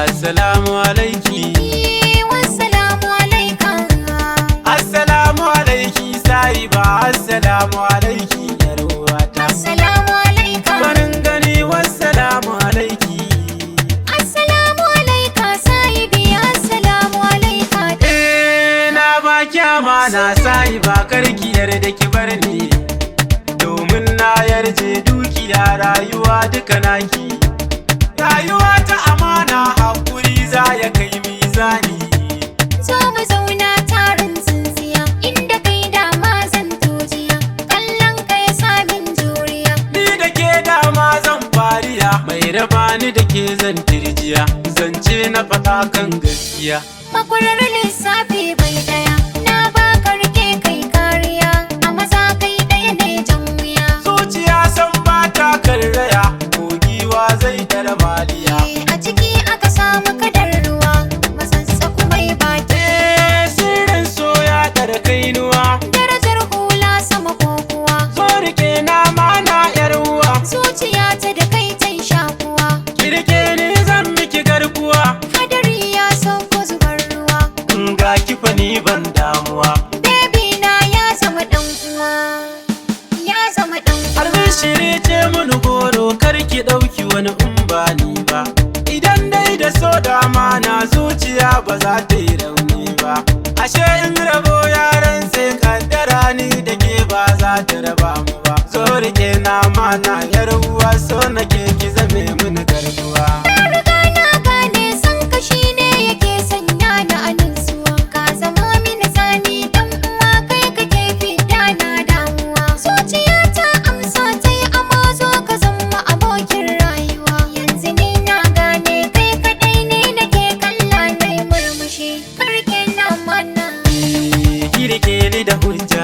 Assalamu alaiki. Wassalamu alaika. Assalamu alaiki sahiba. Assalamu alaiki yar uwata. Assalamu alaika. Farin gani. Wassalamu alaiki. Assalamu alaika sahibi. Assalamu alaika. Na baki amana sahiba, karki yarda ki bar ni, domin na yarje dukiya rayuwa duka naki. Rayuwa ta amana hakuri za ya kai mizani. Zo mu zauna tarin tsintsiya, inda kai dama zan tojiya, kallon ka ya sa min juriya. Ni da ke dama zan fariya, mai raba ni da ke zan tirjiya, zance na faɗa kan gaskiya. Makwarar lissafi bai daya, na baka rike kai kariya, a maza kai ɗaya ne jan wuya. Zuciya san ba ta karraya, kogiwa zai tara maliya. A ciki aka samu kadar ruwa, masassaku mai baki. Sirrin soya tara kainuwa, Darajar hula sama ko kuwa, so rike na mana yar uwa. zuciya ta da kai ta shakuwa. Kirke ni zan miki garkuwa, Hadari ya sauko zubar ruwa, in ga kifa ni ban damuwa. baby na ya zama dan uwa, ya zama dan Har uwa. shiri ce mun goro, kar ki ɗauki wani in ba ni ba. Idan dai da so dama na zuciya ba za ta yi rauni ba. Ashe in rabo yaran sai kaddara ni da ke ba za ta raba mu ba. So rike na mana yar uwa, so nake ki zame mun garkuwa. Na riga na gane san ka shine yake sanya ni a nutsuwa. Ka zama mini tsani dan uwa, kai kake fidda na damuwa. Zuciya ta amsa ta yi amma zo ka zama abokin rayuwa. Yanzu ni na gane kai kadai ne nake kalla nai murmushi. Karke na mana. Ki rike ni da hujja.